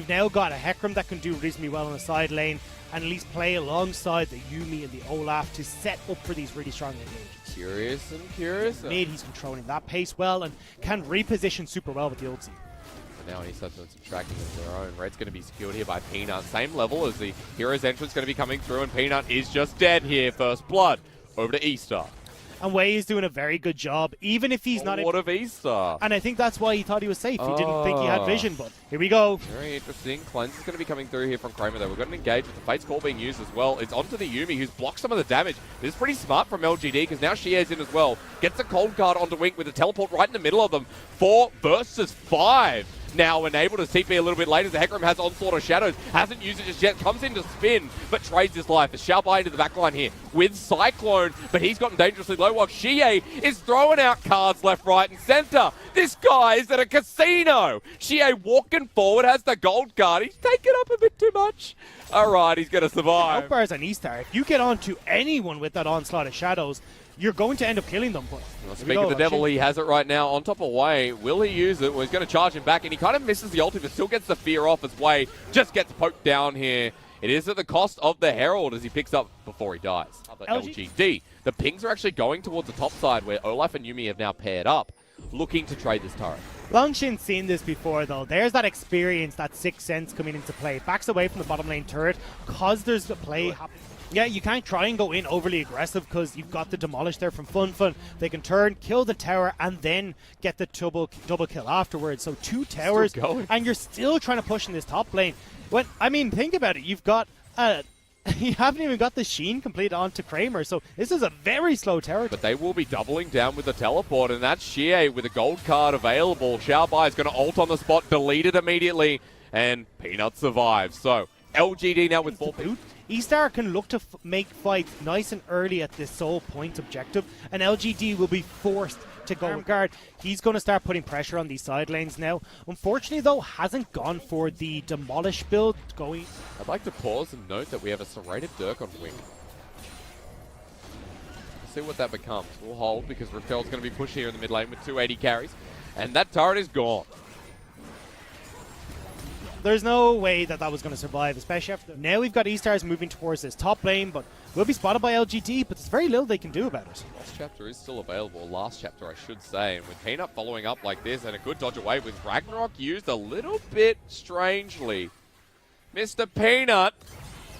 You've now got a Hecarim that can do reasonably well on the side lane and at least play alongside the Yuumi and the Olaf to set up for these really strong engagements. Curious. Mid, he's controlling that pace well and can reposition super well with the ulti. Now he starts doing some tracking of their own. Red's going to be secured here by Peanut. Same level as the Hero's entrance going to be coming through, and Peanut is just dead here. First blood over to Easter. And Wei is doing a very good job, even if he's not... What of Easter? And I think that's why he thought he was safe. He didn't think he had vision, but here we go. Very interesting. Cleanse is going to be coming through here from Kramer, though. We're going to engage with the Fate's Call being used as well. It's onto the Yuumi, who's blocked some of the damage. This is pretty smart from LGD, because now Shie's in as well. Gets a cold card onto Wink with a teleport right in the middle of them. 4 versus 5. Now enabled to CP a little bit later. The Hecarim has Onslaught of Shadows. Hasn't used it just yet. Comes in to spin, but trades his life. As Xiaobai into the backline here with Cyclone, but he's gotten dangerously low while Xie is throwing out cards left, right, and center. This guy is at a casino. Xie walking forward, has the gold card. He's taken up a bit too much. All right, he's going to survive. Outbars on Eastar. If you get onto anyone with that Onslaught of Shadows, you're going to end up killing them. But well, speaking of the devil, he has it right now on top of Wei. Will he use it? Well, he's going to charge him back, and he kind of misses the ulti, but still gets the fear off as Wei just gets poked down here. It is at the cost of the Herald as he picks up before he dies. LGD. The pings are actually going towards the top side where Olaf and Yuumi have now paired up, looking to trade this turret. Longshin's seen this before, though. There's that experience, that sixth sense coming into play. Backs away from the bottom lane turret because there's a play happening. Yeah, you can't try and go in overly aggressive because you've got the Demolish there from Fun. They can turn, kill the tower, and then get the double kill afterwards. So 2 towers, and you're still trying to push in this top lane. I mean, think about it. You've got... you haven't even got the Sheen completed onto Kramer, so this is a very slow tower. But they will be doubling down with the teleport, and that's Xie with a gold card available. Xiaobai is going to ult on the spot, delete it immediately, and Peanut survives. So, LGD now with 4 boot. Eastar can look to make fights nice and early at this sole point objective, and LGD will be forced to go guard. He's going to start putting pressure on these side lanes now. Unfortunately, though, hasn't gone for the Demolish build going. I'd like to pause and note that we have a serrated Dirk on Wing. Let's see what that becomes. We'll hold because Riftel's going to be pushed here in the mid lane with 280 carries, and that turret is gone. There's no way that was going to survive, especially after... Now we've got Eastars moving towards this top lane, but will be spotted by LGD, but there's very little they can do about it. Last chapter is still available, last chapter I should say, and with Peanut following up like this and a good dodge away with Ragnarok used a little bit strangely. Mr. Peanut,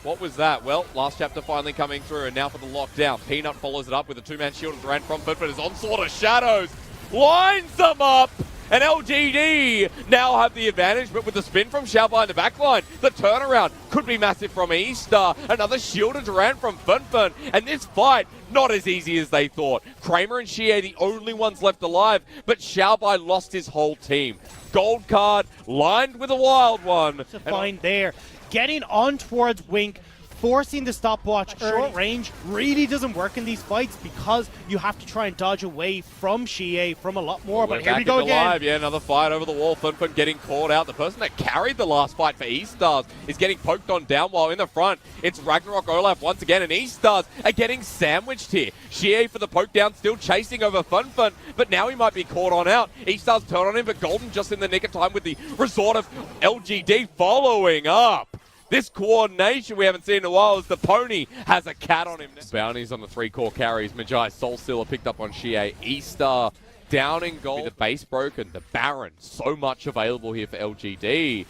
what was that? Well, last chapter finally coming through, and now for the lockdown. Peanut follows it up with a 2-man shield and ran from Fun, but his Onslaught of Shadows lines them up! And LGD now have the advantage, but with the spin from Xiaobai in the backline, the turnaround could be massive from Easter. Another shielded Durant from Fun. And this fight, not as easy as they thought. Kramer and Xie the only ones left alive, but Xiaobai lost his whole team. Gold card, lined with a wild one. To find there. Getting on towards Wink, forcing the stopwatch short range really doesn't work in these fights because you have to try and dodge away from Xie from a lot more. But here we go again. Alive. Yeah, another fight over the wall. Fun getting caught out. The person that carried the last fight for Eastars is getting poked on down while in the front. It's Ragnarok Olaf once again, and Eastars are getting sandwiched here. Xie for the poke down, still chasing over Fun, but now he might be caught on out. Eastars turn on him, but Golden just in the nick of time with the resort of LGD following up. This coordination we haven't seen in a while as the pony has a cat on him. Bounties on the 3 core carries. Magi, Soul Stealer picked up on Xie. Easter down in gold. The base broken. The Baron. So much available here for LGD.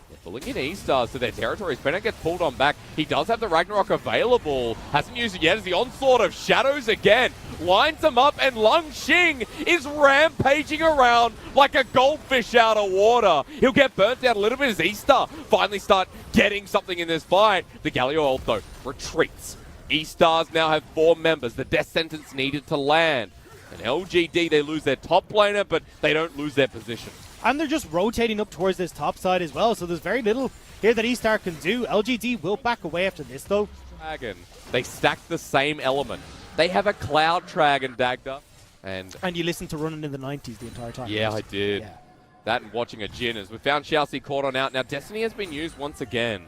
They're pulling in Eastars to their territories. Bennett gets pulled on back. He does have the Ragnarok available. Hasn't used it yet as the Onslaught of Shadows again. Lines them up, and Lung Xing is rampaging around like a goldfish out of water. He'll get burnt out a little bit as Easter finally start getting something in this fight. The Galio ult, though, retreats. Eastars now have 4 members. The death sentence needed to land. And LGD, they lose their top laner, but they don't lose their position. And they're just rotating up towards this top side as well, so there's very little here that Eastar can do. LGD will back away after this, though. Dragon. They stack the same element. They have a Cloud Dragon Dagda. And you listened to Running in the 90s the entire time. Yeah, I did. Yeah. That and watching a Jin as we found Xiaoxi caught on out. Now, Destiny has been used once again.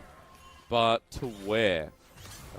But to where?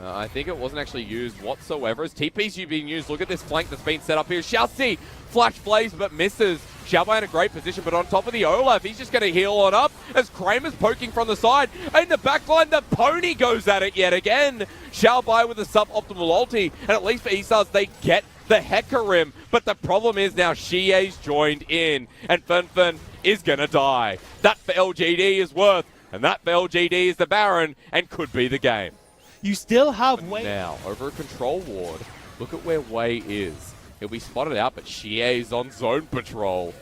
I think it wasn't actually used whatsoever. As TP's being used, look at this flank that's been set up here. Xiaoxi, Flash Blaze, but misses. Xiaobai in a great position, but on top of the Olaf, he's just going to heal on up as Kramer's poking from the side. In the backline, the pony goes at it yet again. Xiaobai with a suboptimal ulti, and at least for eStars, they get the Hecarim. But the problem is now Xie's joined in, and Fen is going to die. That for LGD is worth, and that for LGD is the Baron, and could be the game. You still have Wei. Now, over a control ward, look at where Wei is. He'll be spotted out, but Xie's on zone patrol.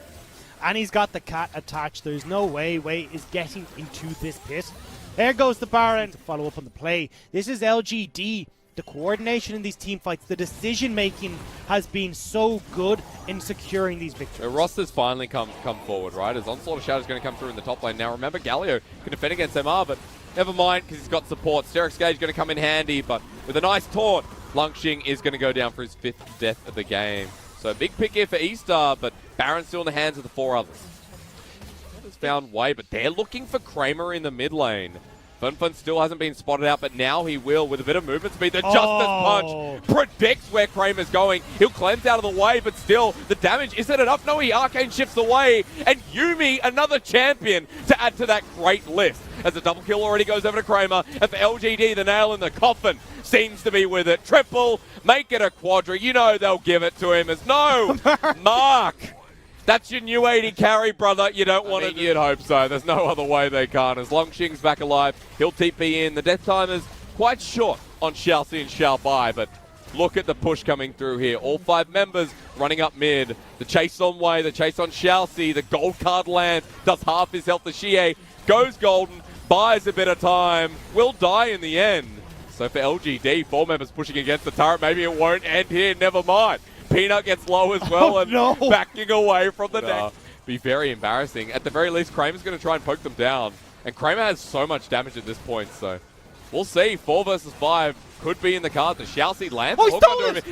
And he's got the cat attached. There's no way Wei is getting into this pit. There goes the Baron to follow up on the play. This is LGD. The coordination in these team fights, the decision making has been so good in securing these victories. The roster's finally come forward, right? As Onslaught of Shadow is going to come through in the top lane. Now remember, Galio can defend against MR, but never mind because he's got support. Sterek's Gage going to come in handy, but with a nice taunt, Lungxing is going to go down for his 5th death of the game. So a big pick here for eStar, but Baron's still in the hands of the 4 others. Has found Wei, but they're looking for Kramer in the mid lane. Fen still hasn't been spotted out, but now he will with a bit of movement speed. The Justice Punch predicts where Kramer's going. He'll cleanse out of the way, but still, the damage isn't enough. No, he Arcane shifts away, and Yuumi, another champion, to add to that great list. As a double kill already goes over to Kramer, and for LGD, the nail in the coffin seems to be with it. Triple, make it a quadra. You know they'll give it to him as no, Mark. That's your new 80 carry, brother. You don't want it. You'd hope so. There's no other way they can't. As Longxing's back alive, he'll TP in. The death time is quite short on Xiaoxi and Xiaobai, but look at the push coming through here. All 5 members running up mid. The chase on Wei, the chase on Xiaoxi. The gold card lands, does half his health to Xie. Goes golden, buys a bit of time, will die in the end. So for LGD, 4 members pushing against the turret. Maybe it won't end here. Never mind. Peanut gets low as well backing away from the neck. Be very embarrassing. At the very least, Kramer's going to try and poke them down. And Kramer has so much damage at this point, so we'll see. 4 versus 5 could be in the cards. The Xiaoxi lands.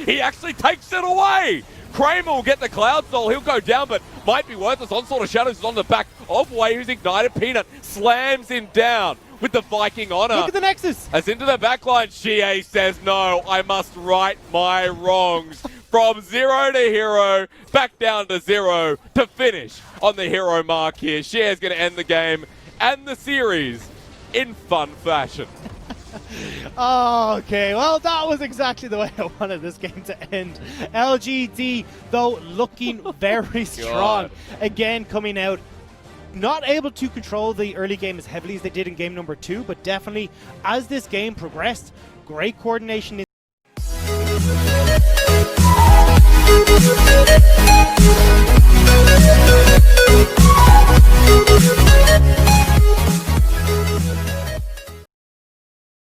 He actually takes it away. Kramer will get the Cloud Soul. He'll go down, but might be worthless. Onslaught of Shadows is on the back of Wei, who's ignited. Peanut slams him down with the Viking honor. Look at the Nexus. As into the backline, Xie says, no, I must right my wrongs. From 0 to hero, back down to 0 to finish on the hero mark here. Xie is going to end the game and the series in fun fashion. Okay, well, that was exactly the way I wanted this game to end. LGD, though, looking very strong. Again, coming out, not able to control the early game as heavily as they did in game number 2, but definitely, as this game progressed, great coordination